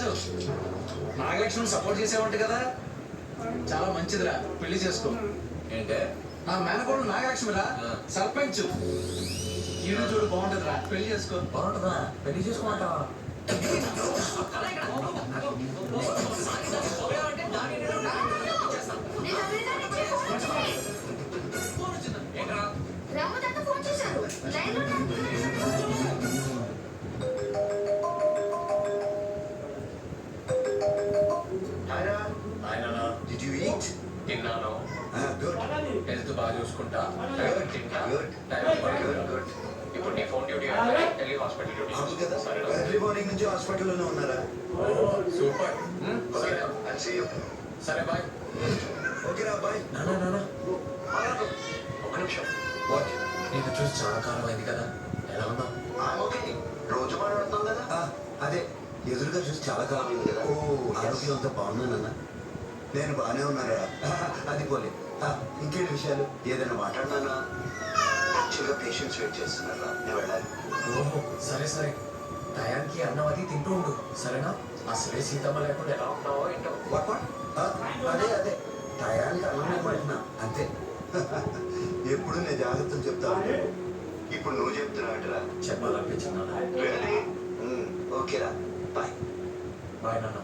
రాజు Nagalakshmi support చేసేవంట కదా, చాలా మంచిదిరా, పెళ్లి చేసుకో. ఏంటే నా మేనకోడు నాగలక్ష్మిరా, సర్పంచ్. ఈడు చూడు బాగుంటదిరా, పెళ్లి చేసుకో. బాగుంటుందా? పెళ్లి చేసుకోమంటావా? Did you eat? తిన్నాను. Good. హెల్త్ బాగా చూసుకుంటా. తింటా. Good. Good. ఇప్పుడు నీ ఫోన్ డ్యూటీ వెళ్ళి హాస్పిటల్ డ్యూటీ. అవును కదా, ఎర్లీ మార్నింగ్ నుంచి హాస్పిటల్లోనే ఉన్నారా? Super. Okay, I'll see you. సరే బాయ్. Okay రా, bye. నానా ఒక నిమిషం. What? నేను చూసి చాలా కాలం అయింది కదా, ఎలా ఉన్నావు? I'm okay. రోజు మాట్లాడుతున్నాం కదా. అదే ఎదురుగా చూసి చాలా కాలం అయింది కదా. ఓ, ఆరోగ్యం అంతా బాగున్నానన్నా. నేను బాగానే ఉన్నారా? అది పోలే. ఇంకేంటి విషయాలు? ఏదైనా మాట్లాడినానా? యాక్చువల్గా పేషెంట్స్ వెయిట్ చేస్తున్నారా, నేను వెళ్ళాలి. ఓహో సరే సరే, టయానికి అన్నం అది తింటూ ఉండు, సరేనా? అసలే సీతమ్మ లేకుండా ఎలా ఉంటావో ఏంటో. అదే టయానికి అన్నం ఇవ్వమంటున్నా అంతే. ఎప్పుడు నేను జాగ్రత్తలు చెప్తా ఉంటాను. ఇప్పుడు నువ్వు చెప్తున్నావురా. చెప్పాలనిపించింది నాన్న. ఓకేరా, బాయ్. బాయ్ నాన్న.